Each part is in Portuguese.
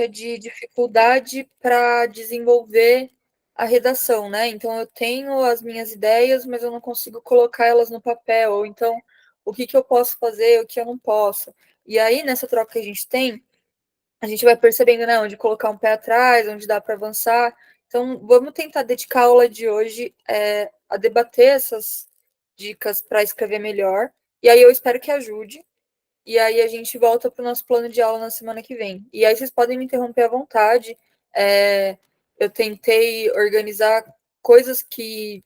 de dificuldade para desenvolver a redação, né? Então eu tenho as minhas ideias, mas eu não consigo colocar elas no papel, ou então o que eu posso fazer, o que eu não posso. E aí, nessa troca que a gente vai percebendo, né, onde colocar um pé atrás, onde dá para avançar. Então, vamos tentar dedicar a aula de hoje a debater essas dicas para escrever melhor. E aí eu espero que ajude. E aí a gente volta para o nosso plano de aula na semana que vem. E aí vocês podem me interromper à vontade. Eu tentei organizar coisas que,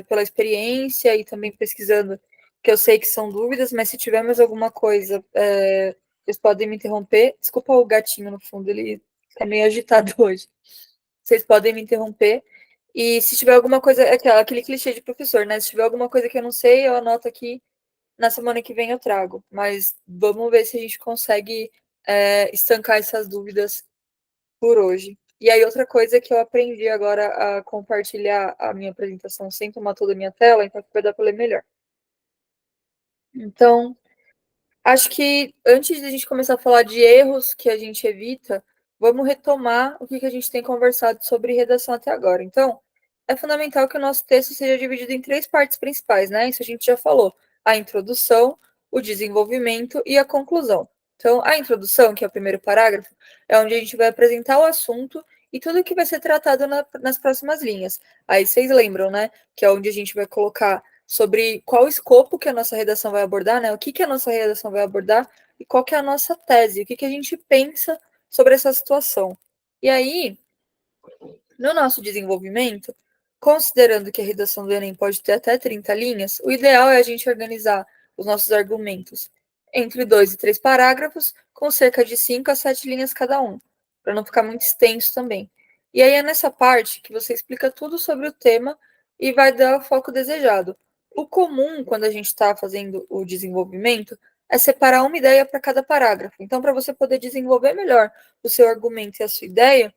pela experiência e também pesquisando, que eu sei que são dúvidas, mas se tiver mais alguma coisa, vocês podem me interromper. Desculpa o gatinho no fundo, ele tá meio agitado hoje. Vocês podem me interromper. E se tiver alguma coisa, aquele clichê de professor, né? Se tiver alguma coisa que eu não sei, eu anoto aqui, na semana que vem eu trago. Mas vamos ver se a gente consegue estancar essas dúvidas por hoje. E aí, outra coisa que eu aprendi agora a compartilhar a minha apresentação sem tomar toda a minha tela, então vai dar para ler melhor. Então, acho que antes de a gente começar a falar de erros que a gente evita, vamos retomar o que a gente tem conversado sobre redação até agora. Então, é fundamental que o nosso texto seja dividido em 3 partes principais, né? Isso a gente já falou: a introdução, o desenvolvimento e a conclusão. Então, a introdução, que é o primeiro parágrafo, é onde a gente vai apresentar o assunto e tudo que vai ser tratado nas próximas linhas. Aí vocês lembram, né? Que é onde a gente vai colocar sobre qual o escopo que a nossa redação vai abordar, né? O que a nossa redação vai abordar e qual que é a nossa tese, o que a gente pensa sobre essa situação. E aí, no nosso desenvolvimento, considerando que a redação do Enem pode ter até 30 linhas, o ideal é a gente organizar os nossos argumentos entre 2 e 3 parágrafos, com cerca de 5 a 7 linhas cada um, para não ficar muito extenso também. E aí é nessa parte que você explica tudo sobre o tema e vai dar o foco desejado. O comum, quando a gente está fazendo o desenvolvimento, é separar uma ideia para cada parágrafo. Então, para você poder desenvolver melhor o seu argumento e a sua ideia,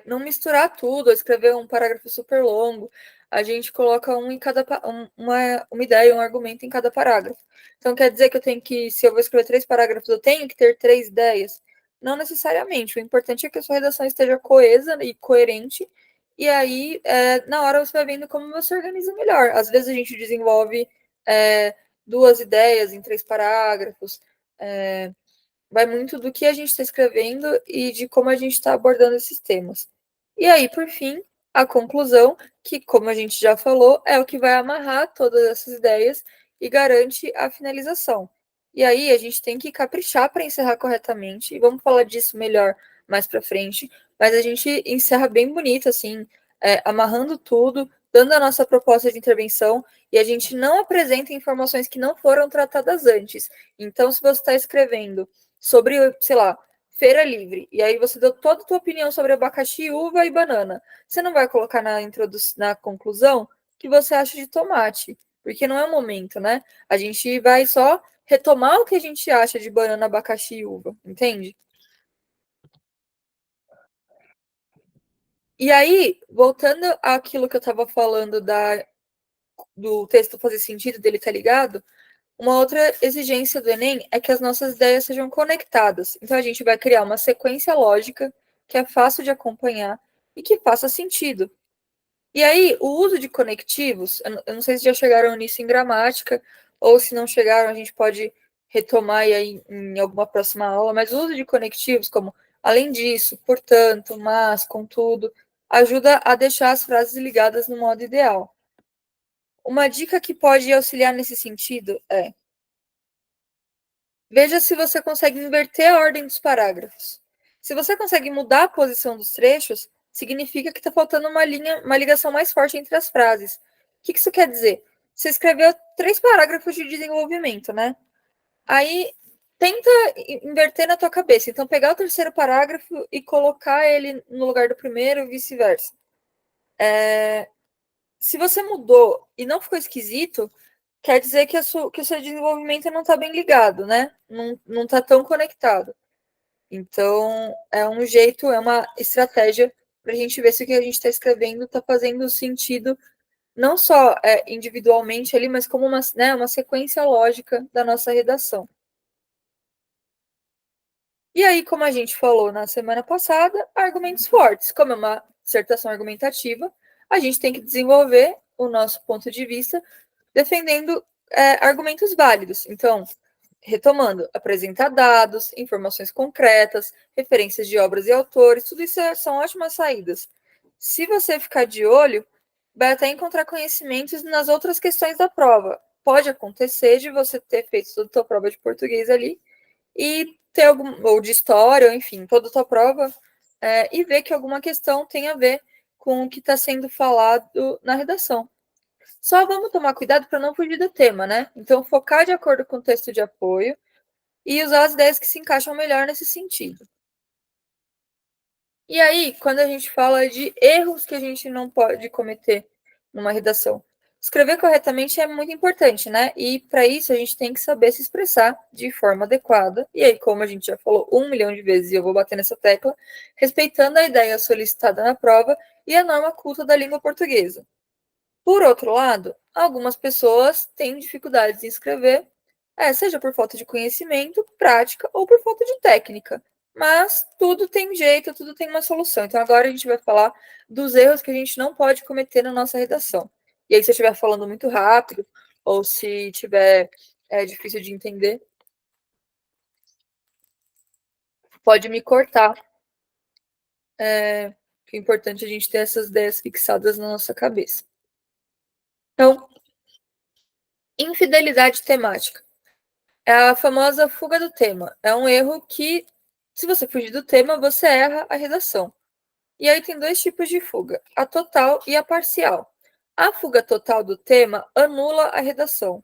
não misturar tudo, escrever um parágrafo super longo. A gente coloca um em cada uma ideia, um argumento em cada parágrafo. Então quer dizer que eu tenho que, se eu vou escrever 3 parágrafos, eu tenho que ter 3 ideias? Não necessariamente. O importante é que a sua redação esteja coesa e coerente. E aí, na hora você vai vendo como você organiza melhor. Às vezes a gente desenvolve 2 ideias em 3 parágrafos. Vai muito do que a gente está escrevendo e de como a gente está abordando esses temas. E aí, por fim, a conclusão, que, como a gente já falou, é o que vai amarrar todas essas ideias e garante a finalização. E aí, a gente tem que caprichar para encerrar corretamente, e vamos falar disso melhor mais para frente, mas a gente encerra bem bonito, assim, amarrando tudo, dando a nossa proposta de intervenção, e a gente não apresenta informações que não foram tratadas antes. Então, se você está escrevendo sobre, sei lá, feira livre, e aí você deu toda a tua opinião sobre abacaxi, uva e banana. Você não vai colocar na conclusão o que você acha de tomate, porque não é o momento, né? A gente vai só retomar o que a gente acha de banana, abacaxi e uva, entende? E aí, voltando àquilo que eu estava falando do texto fazer sentido, dele estar ligado, uma outra exigência do Enem é que as nossas ideias sejam conectadas. Então, a gente vai criar uma sequência lógica que é fácil de acompanhar e que faça sentido. E aí, o uso de conectivos, eu não sei se já chegaram nisso em gramática, ou se não chegaram, a gente pode retomar aí em alguma próxima aula, mas o uso de conectivos, como além disso, portanto, mas, contudo, ajuda a deixar as frases ligadas no modo ideal. Uma dica que pode auxiliar nesse sentido é: veja se você consegue inverter a ordem dos parágrafos. Se você consegue mudar a posição dos trechos, significa que está faltando uma ligação mais forte entre as frases. O que isso quer dizer? Você escreveu 3 parágrafos de desenvolvimento, né? Aí tenta inverter na tua cabeça. Então, pegar o terceiro parágrafo e colocar ele no lugar do primeiro e vice-versa. Se você mudou e não ficou esquisito, quer dizer que o seu desenvolvimento não está bem ligado, né? Não está tão conectado. Então, é um jeito, é uma estratégia para a gente ver se o que a gente está escrevendo está fazendo sentido, não só individualmente ali, mas como uma sequência lógica da nossa redação. E aí, como a gente falou na semana passada, argumentos fortes. Como é uma dissertação argumentativa, a gente tem que desenvolver o nosso ponto de vista defendendo argumentos válidos. Então, retomando, apresentar dados, informações concretas, referências de obras e autores, tudo isso são ótimas saídas. Se você ficar de olho, vai até encontrar conhecimentos nas outras questões da prova. Pode acontecer de você ter feito toda a sua prova de português ali e ter algum, ou de história, ou enfim, toda a sua prova, e ver que alguma questão tem a ver com o que está sendo falado na redação. Só vamos tomar cuidado para não fugir do tema, né? Então, focar de acordo com o texto de apoio e usar as ideias que se encaixam melhor nesse sentido. E aí, quando a gente fala de erros que a gente não pode cometer numa redação, escrever corretamente é muito importante, né? E para isso a gente tem que saber se expressar de forma adequada. E aí, como a gente já falou 1 milhão de vezes, e eu vou bater nessa tecla, respeitando a ideia solicitada na prova e a norma culta da língua portuguesa. Por outro lado, algumas pessoas têm dificuldades em escrever, seja por falta de conhecimento, prática ou por falta de técnica. Mas tudo tem jeito, tudo tem uma solução. Então agora a gente vai falar dos erros que a gente não pode cometer na nossa redação. E aí, se eu estiver falando muito rápido, ou se tiver difícil de entender, pode me cortar. É importante a gente ter essas ideias fixadas na nossa cabeça. Então, infidelidade temática. É a famosa fuga do tema. É um erro que, se você fugir do tema, você erra a redação. E aí tem dois tipos de fuga, a total e a parcial. A fuga total do tema anula a redação.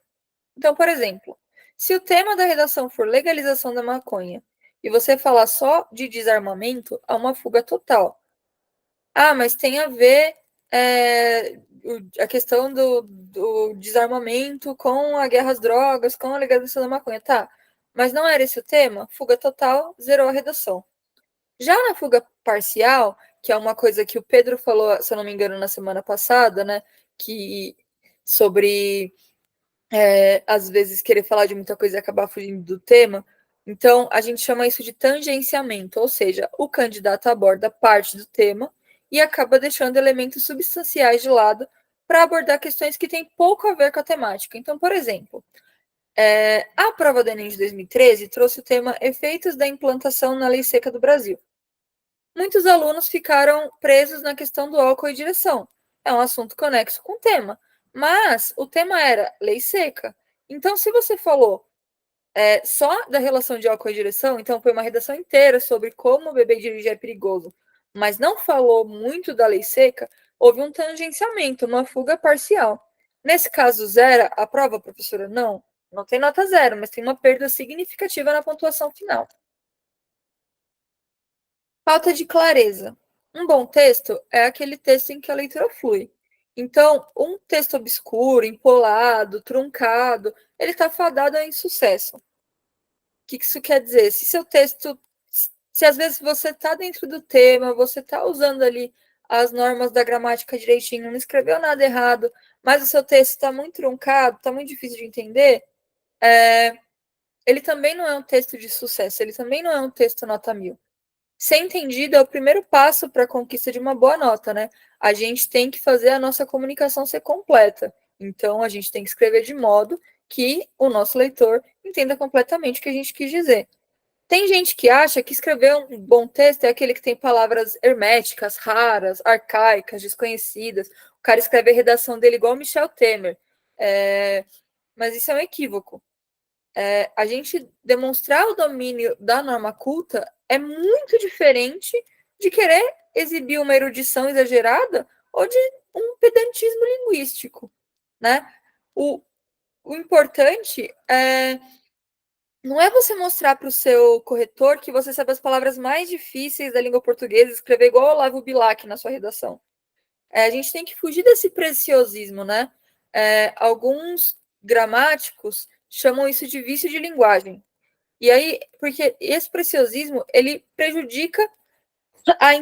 Então, por exemplo, se o tema da redação for legalização da maconha e você falar só de desarmamento, há uma fuga total. Ah, mas tem a ver a questão do desarmamento com a guerra às drogas, com a legalização da maconha. Tá, mas não era esse o tema? Fuga total, zerou a redação. Já na fuga parcial, que é uma coisa que o Pedro falou, se eu não me engano, na semana passada, né? Que sobre às vezes querer falar de muita coisa e acabar fugindo do tema. Então, a gente chama isso de tangenciamento, ou seja, o candidato aborda parte do tema e acaba deixando elementos substanciais de lado para abordar questões que têm pouco a ver com a temática. Então, por exemplo, a prova do Enem de 2013 trouxe o tema Efeitos da implantação na Lei Seca do Brasil. Muitos alunos ficaram presos na questão do álcool e direção. É um assunto conexo com o tema. Mas o tema era lei seca. Então, se você falou só da relação de álcool e direção, então foi uma redação inteira sobre como beber e dirigir é perigoso, mas não falou muito da lei seca, houve um tangenciamento, uma fuga parcial. Nesse caso, zero a prova, professora? Não, não tem nota zero, mas tem uma perda significativa na pontuação final. Falta de clareza. Um bom texto é aquele texto em que a leitura flui. Então, um texto obscuro, empolado, truncado, ele está fadado a insucesso. O que isso quer dizer? Se seu texto, se às vezes você está dentro do tema, você está usando ali as normas da gramática direitinho, não escreveu nada errado, mas o seu texto está muito truncado, está muito difícil de entender, ele também não é um texto de sucesso, ele também não é um texto nota 1000. Ser entendido é o primeiro passo para a conquista de uma boa nota, né? A gente tem que fazer a nossa comunicação ser completa. Então, a gente tem que escrever de modo que o nosso leitor entenda completamente o que a gente quis dizer. Tem gente que acha que escrever um bom texto é aquele que tem palavras herméticas, raras, arcaicas, desconhecidas. O cara escreve a redação dele igual Michel Temer. Mas isso é um equívoco. A gente demonstrar o domínio da norma culta é muito diferente de querer exibir uma erudição exagerada ou de um pedantismo linguístico, né? O importante não é você mostrar para o seu corretor que você sabe as palavras mais difíceis da língua portuguesa, escrever igual o Olavo Bilac na sua redação. A gente tem que fugir desse preciosismo, né? Alguns gramáticos chamam isso de vício de linguagem. E aí, porque esse preciosismo, ele prejudica a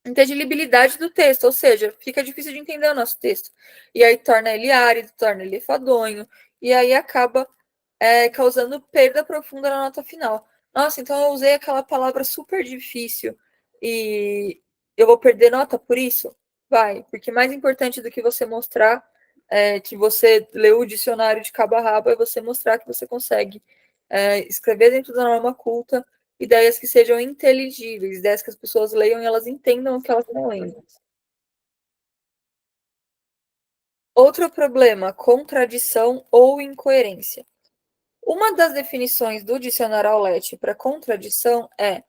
inteligibilidade do texto, ou seja, fica difícil de entender o nosso texto. E aí torna ele árido, torna ele enfadonho, e aí acaba causando perda profunda na nota final. nossa, então eu usei aquela palavra super difícil e eu vou perder nota por isso? Vai, porque mais importante do que você mostrar que você leu o dicionário de cabo a rabo é você mostrar que você consegue escrever dentro da norma culta ideias que sejam inteligíveis, ideias que as pessoas leiam e elas entendam o que elas estão lendo. Outro problema, contradição ou incoerência. Uma das definições do dicionário Aulete para contradição é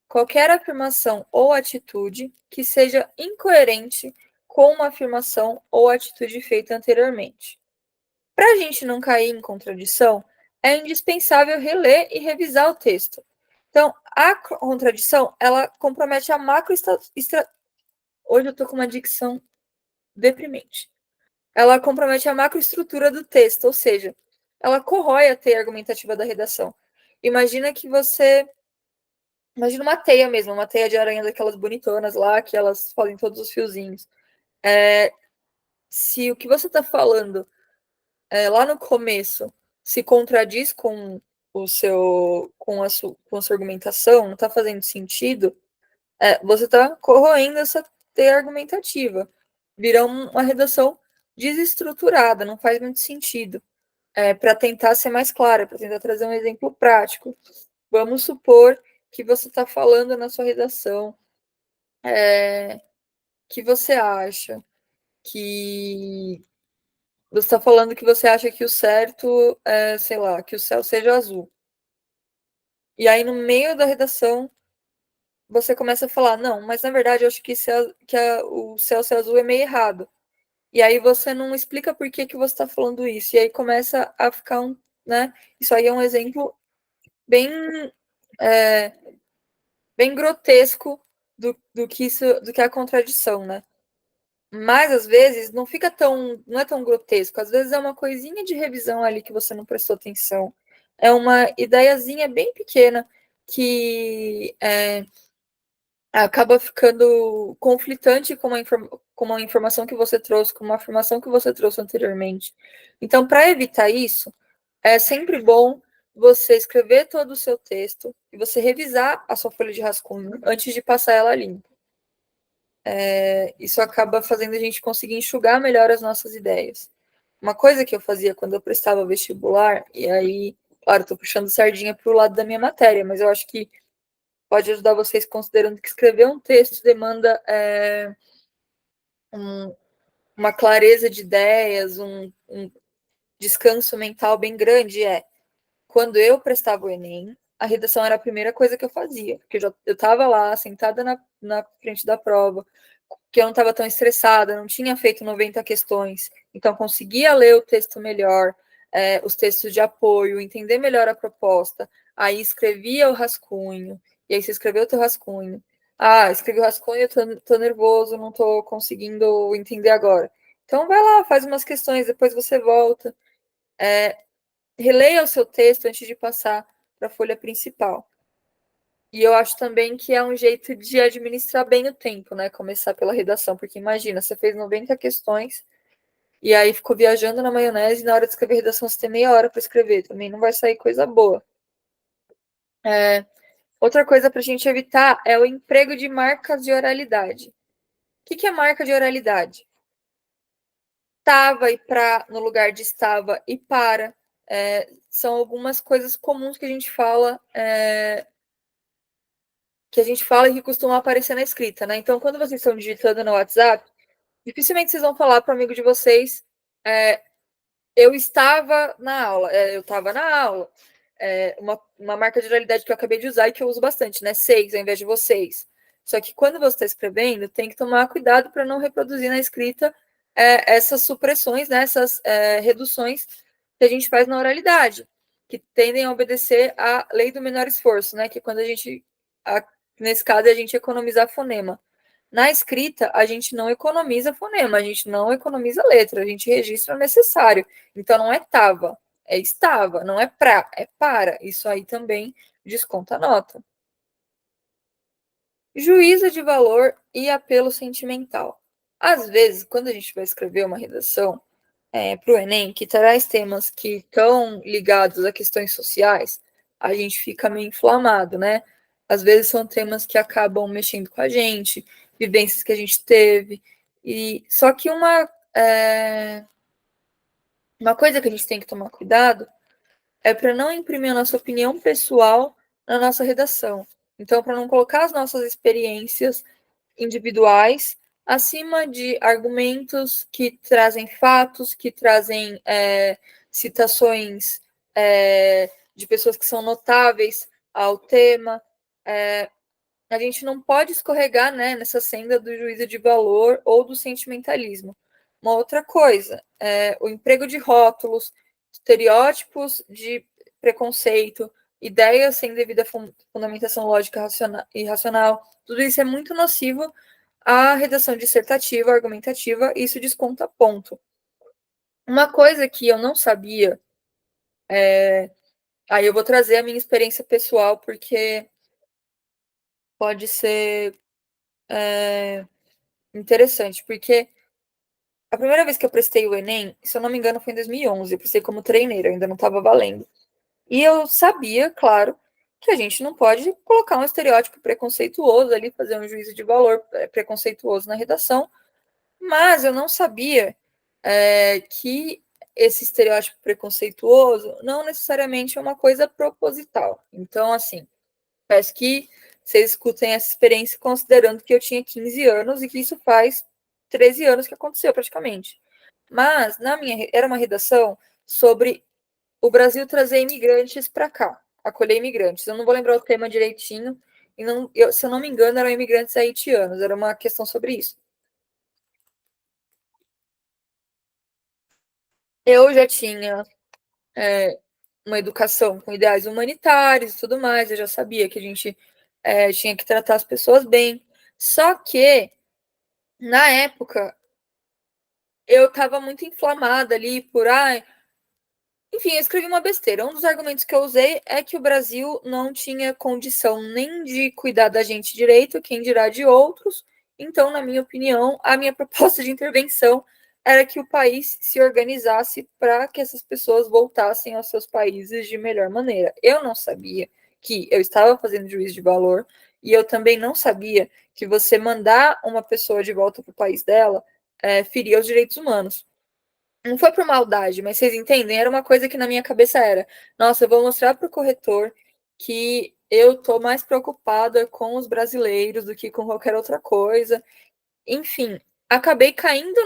qualquer afirmação ou atitude que seja incoerente com uma afirmação ou atitude feita anteriormente. Para a gente não cair em contradição, é indispensável reler e revisar o texto. Então, a contradição, ela compromete a macro... Hoje eu estou com uma dicção deprimente. Ela compromete a macroestrutura do texto, ou seja, ela corrói a teia argumentativa da redação. Imagina que você Imagina uma teia mesmo, uma teia de aranha daquelas bonitonas lá, que elas fazem todos os fiozinhos. Se o que você está falando lá no começo se contradiz com com a sua argumentação, não está fazendo sentido, você está corroendo essa teia argumentativa. Vira uma redação desestruturada, não faz muito sentido. Para tentar ser mais clara, para tentar trazer um exemplo prático. Vamos supor que você está falando na sua redação que você acha que você está falando que você acha que o certo é, sei lá, que o céu seja azul. E aí, no meio da redação, você começa a falar, não, mas na verdade eu acho que, o céu ser azul é meio errado. E aí você não explica por que, que você está falando isso. E aí começa a ficar né? Isso aí é um exemplo bem, é, bem grotesco do que é a contradição, né? Mas às vezes não é tão grotesco. Às vezes é uma coisinha de revisão ali que você não prestou atenção. É uma ideiazinha bem pequena que acaba ficando conflitante com uma informação que você trouxe, com uma afirmação que você trouxe anteriormente. Então, para evitar isso, é sempre bom você escrever todo o seu texto e você revisar a sua folha de rascunho antes de passar ela limpa. Isso acaba fazendo a gente conseguir enxugar melhor as nossas ideias. Uma coisa que eu fazia quando eu prestava vestibular, e aí, claro, estou puxando sardinha para o lado da minha matéria, mas eu acho que pode ajudar vocês considerando que escrever um texto demanda uma clareza de ideias, um descanso mental bem grande. Quando eu prestava o Enem, a redação era a primeira coisa que eu fazia, porque eu estava lá, sentada na frente da prova, que eu não estava tão estressada, não tinha feito 90 questões, então conseguia ler o texto melhor, os textos de apoio, entender melhor a proposta, aí escrevia o rascunho, e aí você escreveu o teu rascunho. Ah, escrevi o rascunho, tô nervoso, não tô conseguindo entender agora. Então vai lá, faz umas questões, depois você volta. Releia o seu texto antes de passar para a folha principal. E eu acho também que é um jeito de administrar bem o tempo, né? Começar pela redação, porque imagina, você fez 90 questões e aí ficou viajando na maionese e na hora de escrever redação você tem meia hora para escrever, também não vai sair coisa boa. Outra coisa para a gente evitar é o emprego de marcas de oralidade. O que é marca de oralidade? Estava e para no lugar de estava e para. São algumas coisas comuns que a gente fala e que costumam aparecer na escrita, né? Então, quando vocês estão digitando no WhatsApp, dificilmente vocês vão falar para o amigo de vocês, eu estava na aula, eu estava na aula. Uma marca de oralidade que eu acabei de usar e que eu uso bastante, né? Seis ao invés de vocês. Só que quando você está escrevendo, tem que tomar cuidado para não reproduzir na escrita essas supressões, né? Essas reduções que a gente faz na oralidade, que tendem a obedecer à lei do menor esforço, né? Que é quando nesse caso, a gente economizar fonema. Na escrita, a gente não economiza fonema, a gente não economiza letra, a gente registra o necessário. Então, não é tava, é estava, não é pra, é para. Isso aí também desconta a nota. Juízo de valor e apelo sentimental. Às vezes, quando a gente vai escrever uma redação para o Enem, que traz temas que estão ligados a questões sociais, a gente fica meio inflamado, né? Às vezes são temas que acabam mexendo com a gente, vivências que a gente teve. E só que uma coisa que a gente tem que tomar cuidado é para não imprimir a nossa opinião pessoal na nossa redação. Então, para não colocar as nossas experiências individuais acima de argumentos que trazem fatos, que trazem citações de pessoas que são notáveis ao tema. A gente não pode escorregar, né, nessa senda do juízo de valor ou do sentimentalismo. Uma outra coisa, o emprego de rótulos, estereótipos de preconceito, ideias sem devida fundamentação lógica e racional, tudo isso é muito nocivo à redação dissertativa, argumentativa, e isso desconta ponto. Uma coisa que eu não sabia, aí eu vou trazer a minha experiência pessoal, porque pode ser interessante, porque a primeira vez que eu prestei o Enem, se eu não me engano, foi em 2011, eu prestei como treineiro, ainda não estava valendo. E eu sabia, claro, que a gente não pode colocar um estereótipo preconceituoso ali, fazer um juízo de valor preconceituoso na redação, mas eu não sabia que esse estereótipo preconceituoso não necessariamente é uma coisa proposital. Então, assim, peço que vocês escutem essa experiência considerando que eu tinha 15 anos e que isso faz 13 anos que aconteceu praticamente. Mas era uma redação sobre o Brasil trazer imigrantes para cá, acolher imigrantes. Eu não vou lembrar o tema direitinho, e não, se eu não me engano, eram imigrantes haitianos, era uma questão sobre isso. Eu já tinha uma educação com ideais humanitários e tudo mais, eu já sabia que a gente tinha que tratar as pessoas bem. Só que, na época, eu estava muito inflamada ali por, enfim, eu escrevi uma besteira. Um dos argumentos que eu usei é que o Brasil não tinha condição nem de cuidar da gente direito, quem dirá de outros. Então, na minha opinião, a minha proposta de intervenção era que o país se organizasse para que essas pessoas voltassem aos seus países de melhor maneira. Eu não sabia que eu estava fazendo juízo de valor e eu também não sabia que você mandar uma pessoa de volta para o país dela feria os direitos humanos. Não foi por maldade, mas vocês entendem? Era uma coisa que na minha cabeça era: nossa, eu vou mostrar para o corretor que eu tô mais preocupada com os brasileiros do que com qualquer outra coisa. Enfim, acabei caindo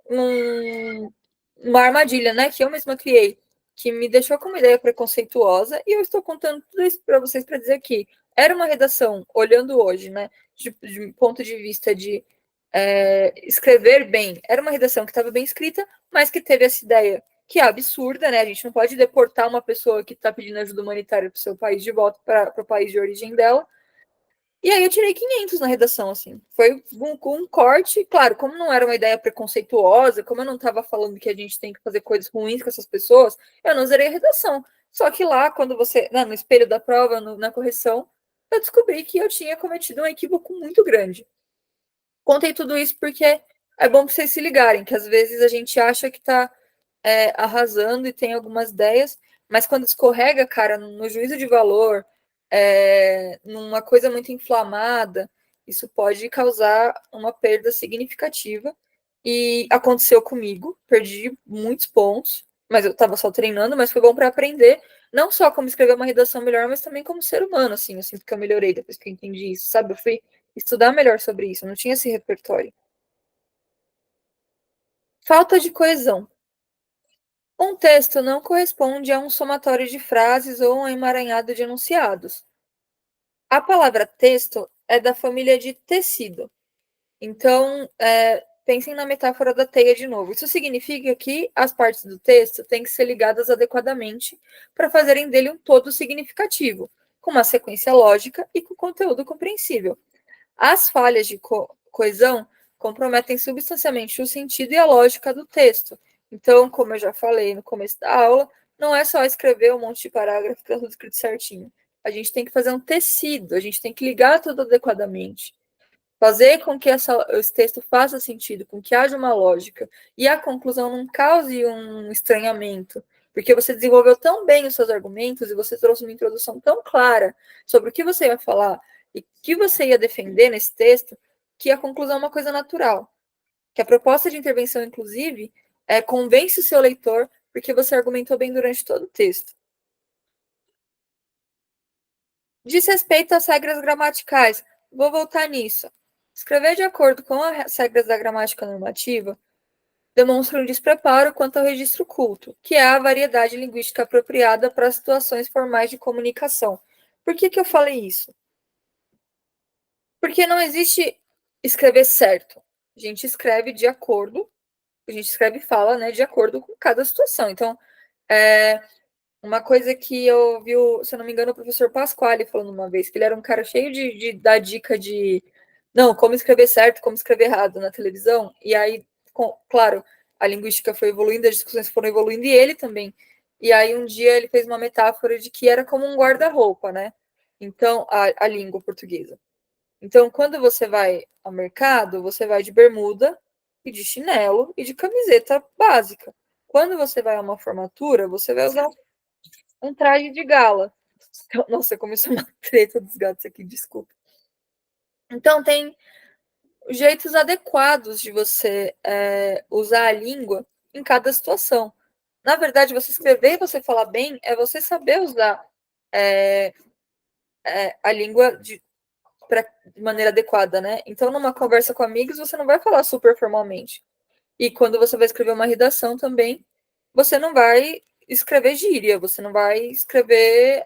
numa armadilha, né, que eu mesma criei, que me deixou com uma ideia preconceituosa, e eu estou contando tudo isso para vocês para dizer que era uma redação, olhando hoje, né, de ponto de vista de escrever bem, era uma redação que estava bem escrita, mas que teve essa ideia que é absurda, né? A gente não pode deportar uma pessoa que está pedindo ajuda humanitária para o seu país de volta para o país de origem dela. E aí eu tirei 500 na redação, assim. Foi um corte, claro, como não era uma ideia preconceituosa, como eu não estava falando que a gente tem que fazer coisas ruins com essas pessoas, eu não zerei a redação. Só que lá, quando você, no espelho da prova, na correção, eu descobri que eu tinha cometido um equívoco muito grande. Contei tudo isso porque é bom para vocês se ligarem, que às vezes a gente acha que está arrasando e tem algumas ideias, mas quando escorrega, cara, no juízo de valor, numa coisa muito inflamada, isso pode causar uma perda significativa. E aconteceu comigo, perdi muitos pontos, mas eu estava só treinando, mas foi bom para aprender, não só como escrever uma redação melhor, mas também como ser humano, assim, eu sinto que eu melhorei depois que eu entendi isso, sabe? Eu fui estudar melhor sobre isso, eu não tinha esse repertório. Falta de coesão. Um texto não corresponde a um somatório de frases ou um emaranhado de enunciados. A palavra texto é da família de tecido. Então, pensem na metáfora da teia de novo. Isso significa que as partes do texto têm que ser ligadas adequadamente para fazerem dele um todo significativo, com uma sequência lógica e com conteúdo compreensível. As falhas de coesão comprometem substancialmente o sentido e a lógica do texto. Então, como eu já falei no começo da aula, não é só escrever um monte de parágrafo que está tudo escrito certinho. A gente tem que fazer um tecido, a gente tem que ligar tudo adequadamente. Fazer com que esse texto faça sentido, com que haja uma lógica e a conclusão não cause um estranhamento, Porque você desenvolveu tão bem os seus argumentos e você trouxe uma introdução tão clara sobre o que você ia falar e o que você ia defender nesse texto, que a conclusão é uma coisa natural. Que a proposta de intervenção, inclusive, convence o seu leitor porque você argumentou bem durante todo o texto. Diz respeito às regras gramaticais. Vou voltar nisso. Escrever de acordo com as regras da gramática normativa demonstra um despreparo quanto ao registro culto, que é a variedade linguística apropriada para situações formais de comunicação. Por que eu falei isso? Porque não existe escrever certo. A gente escreve de acordo, a gente escreve e fala, né, de acordo com cada situação. Então, uma coisa que eu vi, se eu não me engano, o professor Pasquale falando uma vez, que ele era um cara cheio de dar dica de não, como escrever certo, como escrever errado na televisão. E aí, claro, a linguística foi evoluindo, as discussões foram evoluindo, e ele também. E aí, um dia, ele fez uma metáfora de que era como um guarda-roupa, né? Então, a língua portuguesa. Então, quando você vai ao mercado, você vai de bermuda e de chinelo e de camiseta básica. Quando você vai a uma formatura, você vai usar um traje de gala. Nossa, começou uma treta dos gatos aqui, desculpa. Então, tem jeitos adequados de você usar a língua em cada situação. Na verdade, você escrever e você falar bem é você saber usar a língua de maneira adequada, né? Então, numa conversa com amigos, você não vai falar super formalmente. E quando você vai escrever uma redação também, você não vai escrever gíria, você não vai escrever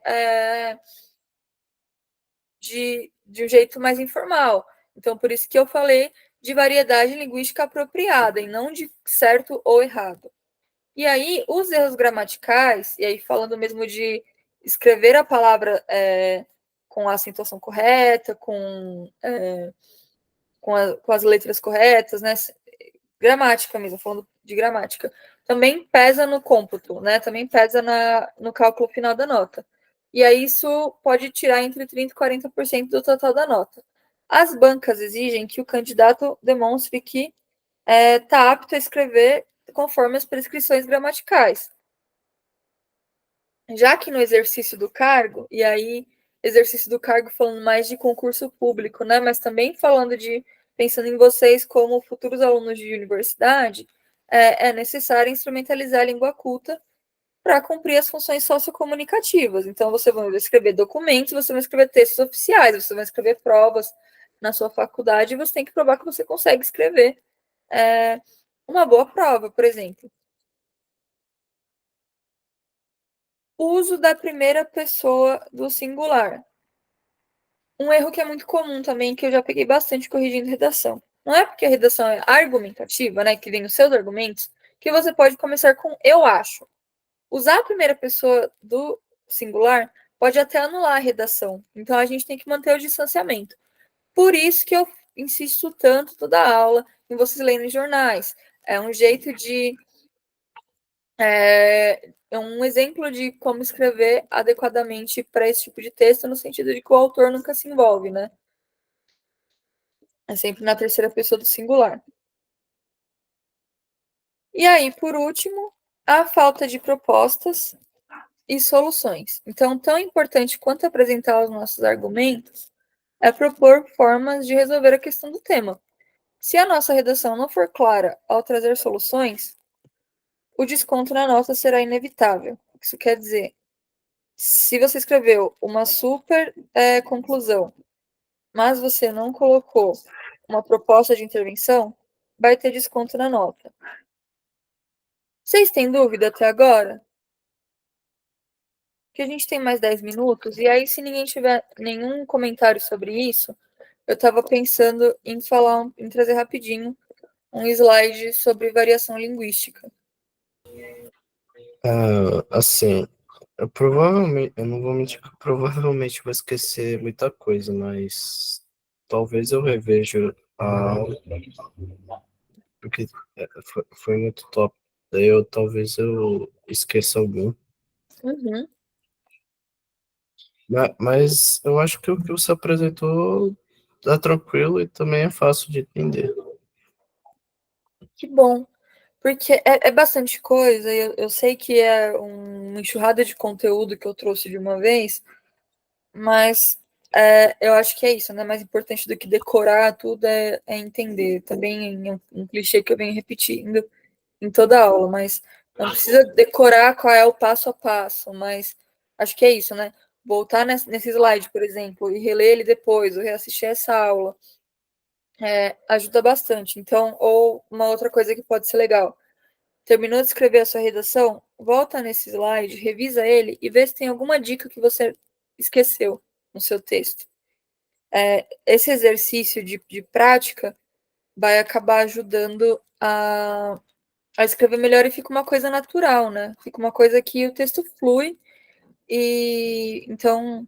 de um jeito mais informal. Então, por isso que eu falei de variedade linguística apropriada e não de certo ou errado. E aí, os erros gramaticais, e aí falando mesmo de escrever a palavra com a acentuação correta, com as letras corretas, né? Gramática mesmo, falando de gramática. Também pesa no cômputo, né? Também pesa no cálculo final da nota. E aí isso pode tirar entre 30% e 40% do total da nota. As bancas exigem que o candidato demonstre que está apto a escrever conforme as prescrições gramaticais. Já que no exercício do cargo, e aí exercício do cargo falando mais de concurso público, né? Mas também falando pensando em vocês como futuros alunos de universidade, é necessário instrumentalizar a língua culta para cumprir as funções sociocomunicativas. Então, você vai escrever documentos, você vai escrever textos oficiais, você vai escrever provas na sua faculdade e você tem que provar que você consegue escrever uma boa prova, por exemplo. Uso da primeira pessoa do singular. Um erro que é muito comum também, que eu já peguei bastante corrigindo redação. Não é porque a redação é argumentativa, né, que vem os seus argumentos, que você pode começar com eu acho. Usar a primeira pessoa do singular pode até anular a redação. Então a gente tem que manter o distanciamento. Por isso que eu insisto tanto toda a aula em vocês lerem jornais. É um jeito de é um exemplo de como escrever adequadamente para esse tipo de texto, no sentido de que o autor nunca se envolve, né? É sempre na terceira pessoa do singular. E aí, por último, a falta de propostas e soluções. Então, tão importante quanto apresentar os nossos argumentos é propor formas de resolver a questão do tema. Se a nossa redação não for clara ao trazer soluções, o desconto na nota será inevitável. Isso quer dizer, se você escreveu uma super conclusão, mas você não colocou uma proposta de intervenção, vai ter desconto na nota. Vocês têm dúvida até agora? Que a gente tem mais 10 minutos, e aí, se ninguém tiver nenhum comentário sobre isso, eu estava pensando em em trazer rapidinho um slide sobre variação linguística. Assim, eu não vou mentir que eu provavelmente vou esquecer muita coisa, mas talvez eu reveja a aula, porque foi muito top. Daí talvez eu esqueça algum. Uhum. Mas eu acho que o que você apresentou tá tranquilo e também é fácil de entender. Que bom, Porque é bastante coisa, eu sei que é uma enxurrada de conteúdo que eu trouxe de uma vez, mas eu acho que é isso, né? Mais importante do que decorar tudo é entender. Também é um clichê que eu venho repetindo em toda aula, mas não precisa decorar qual é o passo a passo, mas acho que é isso, né? Voltar nesse slide, por exemplo, e reler ele depois, ou reassistir essa aula, ajuda bastante. Então, ou uma outra coisa que pode ser legal. Terminou de escrever a sua redação? Volta nesse slide, revisa ele e vê se tem alguma dica que você esqueceu no seu texto. Esse exercício de prática vai acabar ajudando a escrever melhor e fica uma coisa natural, né? Fica uma coisa que o texto flui e então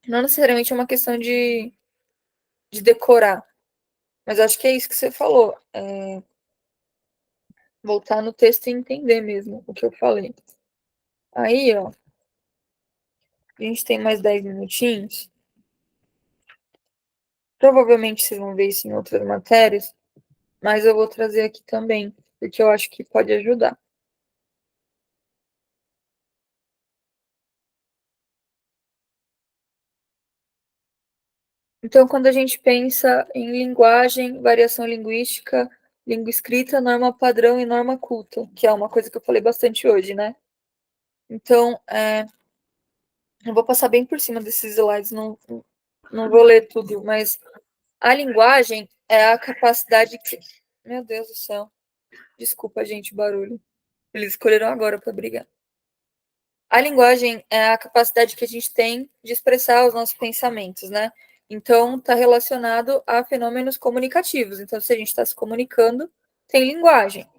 não necessariamente é uma questão de decorar, mas acho que é isso que você falou, voltar no texto e entender mesmo o que eu falei. Aí, ó, a gente tem mais 10 minutinhos. Provavelmente vocês vão ver isso em outras matérias, mas eu vou trazer aqui também, porque eu acho que pode ajudar. Então, quando a gente pensa em linguagem, variação linguística, língua escrita, norma padrão e norma culta, que é uma coisa que eu falei bastante hoje, né? Então, eu vou passar bem por cima desses slides, não vou ler tudo, mas a linguagem é a capacidade que. Meu Deus do céu. Desculpa, gente, o barulho. Eles escolheram agora para brigar. A linguagem é a capacidade que a gente tem de expressar os nossos pensamentos, né? Então, está relacionado a fenômenos comunicativos. Então, se a gente está se comunicando, tem linguagem.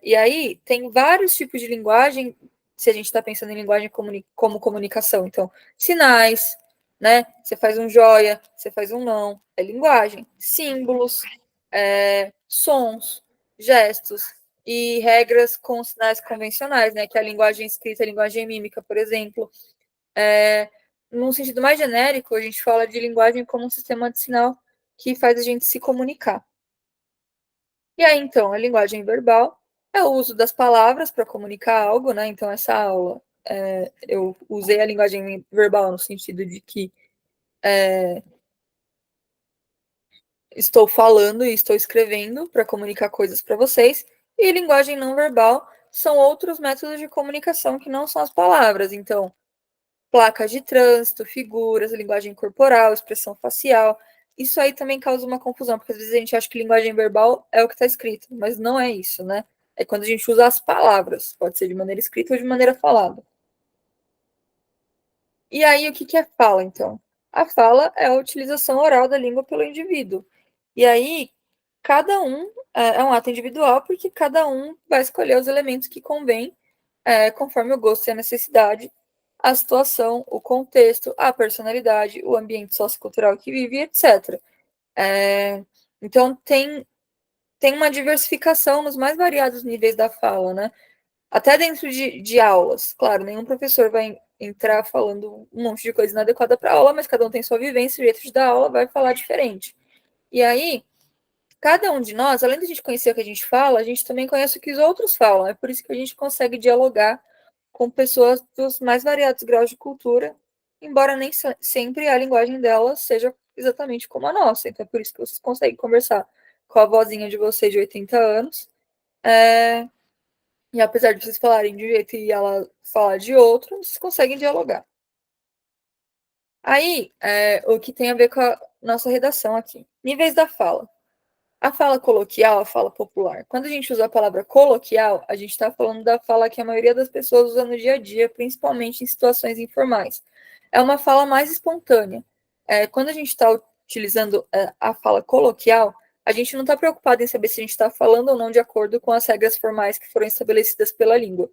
E aí, tem vários tipos de linguagem, se a gente está pensando em linguagem como comunicação. Então, sinais, né? Você faz um joia, você faz um não, é linguagem. Símbolos, sons, gestos, e regras com sinais convencionais, né? Que é a linguagem escrita, a linguagem mímica, por exemplo. Num sentido mais genérico, a gente fala de linguagem como um sistema de sinal que faz a gente se comunicar. E aí, então, a linguagem verbal é o uso das palavras para comunicar algo, né? Então, essa aula, eu usei a linguagem verbal no sentido de que estou falando e estou escrevendo para comunicar coisas para vocês, e linguagem não verbal são outros métodos de comunicação que não são as palavras. Então, placas de trânsito, figuras, linguagem corporal, expressão facial. Isso aí também causa uma confusão, porque às vezes a gente acha que linguagem verbal é o que está escrito, mas não é isso, né? É quando a gente usa as palavras, pode ser de maneira escrita ou de maneira falada. E aí, o que é fala, então? A fala é a utilização oral da língua pelo indivíduo. E aí, cada um é um ato individual, porque cada um vai escolher os elementos que convém, conforme o gosto e a necessidade, a situação, o contexto, a personalidade, o ambiente sociocultural que vive, etc. Então, tem uma diversificação nos mais variados níveis da fala, né? Até dentro de aulas. Claro, nenhum professor vai entrar falando um monte de coisa inadequada para a aula, mas cada um tem sua vivência, o jeito de dar aula vai falar diferente. E aí, cada um de nós, além de a gente conhecer o que a gente fala, a gente também conhece o que os outros falam. É por isso que a gente consegue dialogar com pessoas dos mais variados graus de cultura, embora nem sempre a linguagem delas seja exatamente como a nossa. Então é por isso que vocês conseguem conversar com a vozinha de vocês de 80 anos. E apesar de vocês falarem de um jeito e ela falar de outro, vocês conseguem dialogar. Aí, o que tem a ver com a nossa redação aqui. Níveis da fala. A fala coloquial, a fala popular. Quando a gente usa a palavra coloquial, a gente está falando da fala que a maioria das pessoas usa no dia a dia, principalmente em situações informais. É uma fala mais espontânea. Quando a gente está utilizando a fala coloquial, a gente não está preocupado em saber se a gente está falando ou não de acordo com as regras formais que foram estabelecidas pela língua.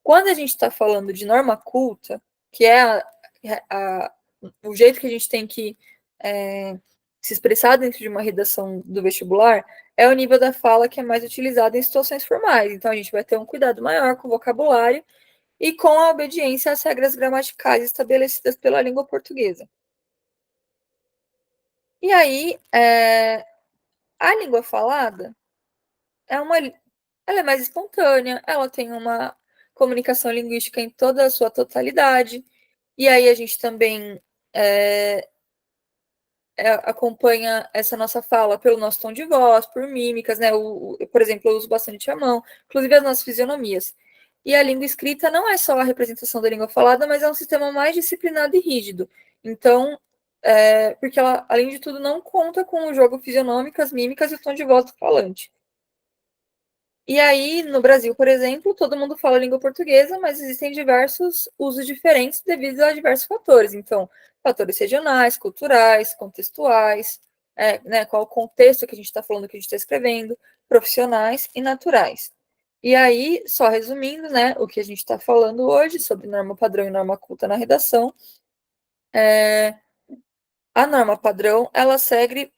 Quando a gente está falando de norma culta, que é o jeito que a gente tem que se expressar dentro de uma redação do vestibular, é o nível da fala que é mais utilizado em situações formais. Então, a gente vai ter um cuidado maior com o vocabulário e com a obediência às regras gramaticais estabelecidas pela língua portuguesa. E aí, a língua falada é uma ela é mais espontânea, ela tem uma comunicação linguística em toda a sua totalidade, e aí a gente também acompanha essa nossa fala pelo nosso tom de voz, por mímicas, né? Por exemplo, eu uso bastante a mão, inclusive as nossas fisionomias. E a língua escrita não é só a representação da língua falada, mas é um sistema mais disciplinado e rígido. Então, porque ela, além de tudo, não conta com o jogo fisionômico, as mímicas e o tom de voz do falante. E aí, no Brasil, por exemplo, todo mundo fala língua portuguesa, mas existem diversos usos diferentes devido a diversos fatores. Então, fatores regionais, culturais, contextuais, né, qual o contexto que a gente está falando, que a gente está escrevendo, profissionais e naturais. E aí, só resumindo, né, o que a gente está falando hoje sobre norma padrão e norma culta na redação, a norma padrão, ela segue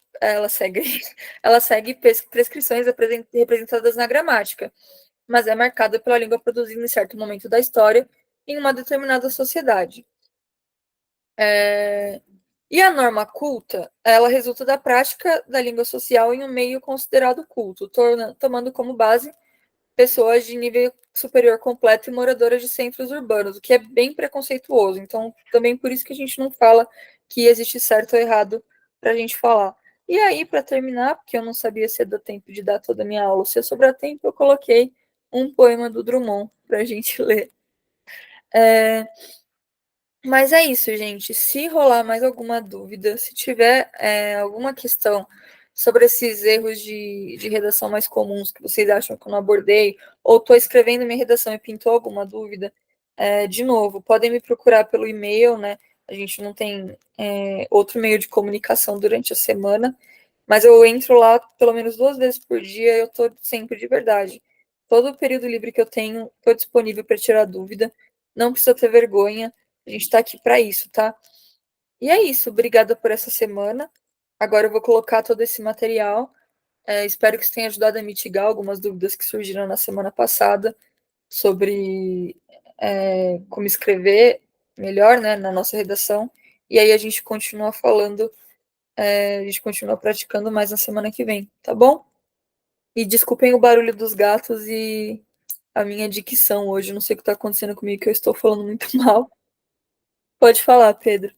prescrições representadas na gramática, mas é marcada pela língua produzida em certo momento da história em uma determinada sociedade. E a norma culta, ela resulta da prática da língua social em um meio considerado culto, tomando como base pessoas de nível superior completo e moradoras de centros urbanos, o que é bem preconceituoso. Então, também por isso que a gente não fala que existe certo ou errado para a gente falar. E aí, para terminar, porque eu não sabia se ia dar tempo de dar toda a minha aula, se ia sobrar tempo, eu coloquei um poema do Drummond para a gente ler. Mas é isso, gente. Se rolar mais alguma dúvida, se tiver alguma questão sobre esses erros de redação mais comuns que vocês acham que eu não abordei, ou estou escrevendo minha redação e pintou alguma dúvida, de novo, podem me procurar pelo e-mail, né? A gente não tem outro meio de comunicação durante a semana, mas eu entro lá pelo menos 2 vezes por dia, eu estou sempre de verdade. Todo o período livre que eu tenho, estou disponível para tirar dúvida. Não precisa ter vergonha. A gente está aqui para isso, tá? E é isso. Obrigada por essa semana. Agora eu vou colocar todo esse material. Espero que isso tenha ajudado a mitigar algumas dúvidas que surgiram na semana passada sobre como escrever melhor, né, na nossa redação. E aí a gente continua falando, a gente continua praticando mais na semana que vem, tá bom? E desculpem o barulho dos gatos e a minha dicção hoje. Não sei o que está acontecendo comigo, que eu estou falando muito mal. Pode falar, Pedro.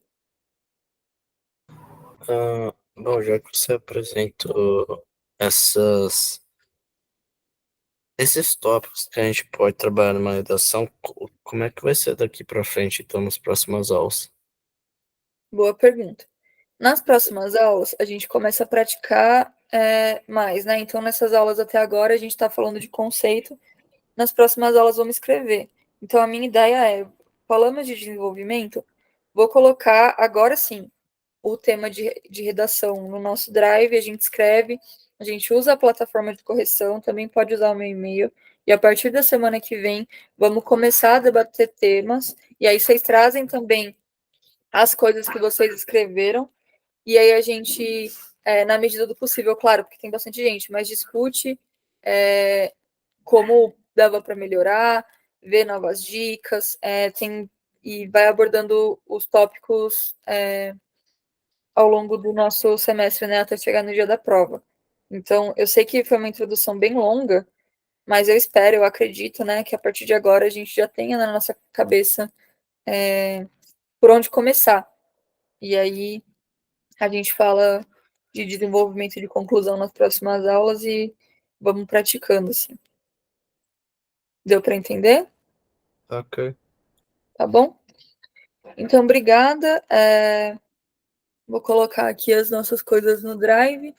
Bom, já que você apresentou essas, esses tópicos que a gente pode trabalhar numa redação, como é que vai ser daqui para frente, então, nas próximas aulas? Boa pergunta. Nas próximas aulas, a gente começa a praticar mais, né? Então, nessas aulas até agora, a gente está falando de conceito. Nas próximas aulas, vamos escrever. Então, a minha ideia falamos de desenvolvimento, vou colocar agora sim o tema de redação no nosso Drive, a gente escreve, a gente usa a plataforma de correção, também pode usar o meu e-mail, e a partir da semana que vem, vamos começar a debater temas, e aí vocês trazem também as coisas que vocês escreveram, e aí a gente, na medida do possível, claro, porque tem bastante gente, mas discute como dava para melhorar, ver novas dicas, e vai abordando os tópicos ao longo do nosso semestre, né, até chegar no dia da prova. Então, eu sei que foi uma introdução bem longa, mas eu espero, eu acredito, né, que a partir de agora a gente já tenha na nossa cabeça por onde começar. E aí a gente fala de desenvolvimento e de conclusão nas próximas aulas e vamos praticando, assim. Deu para entender? Ok. Tá bom? Então, obrigada. Vou colocar aqui as nossas coisas no Drive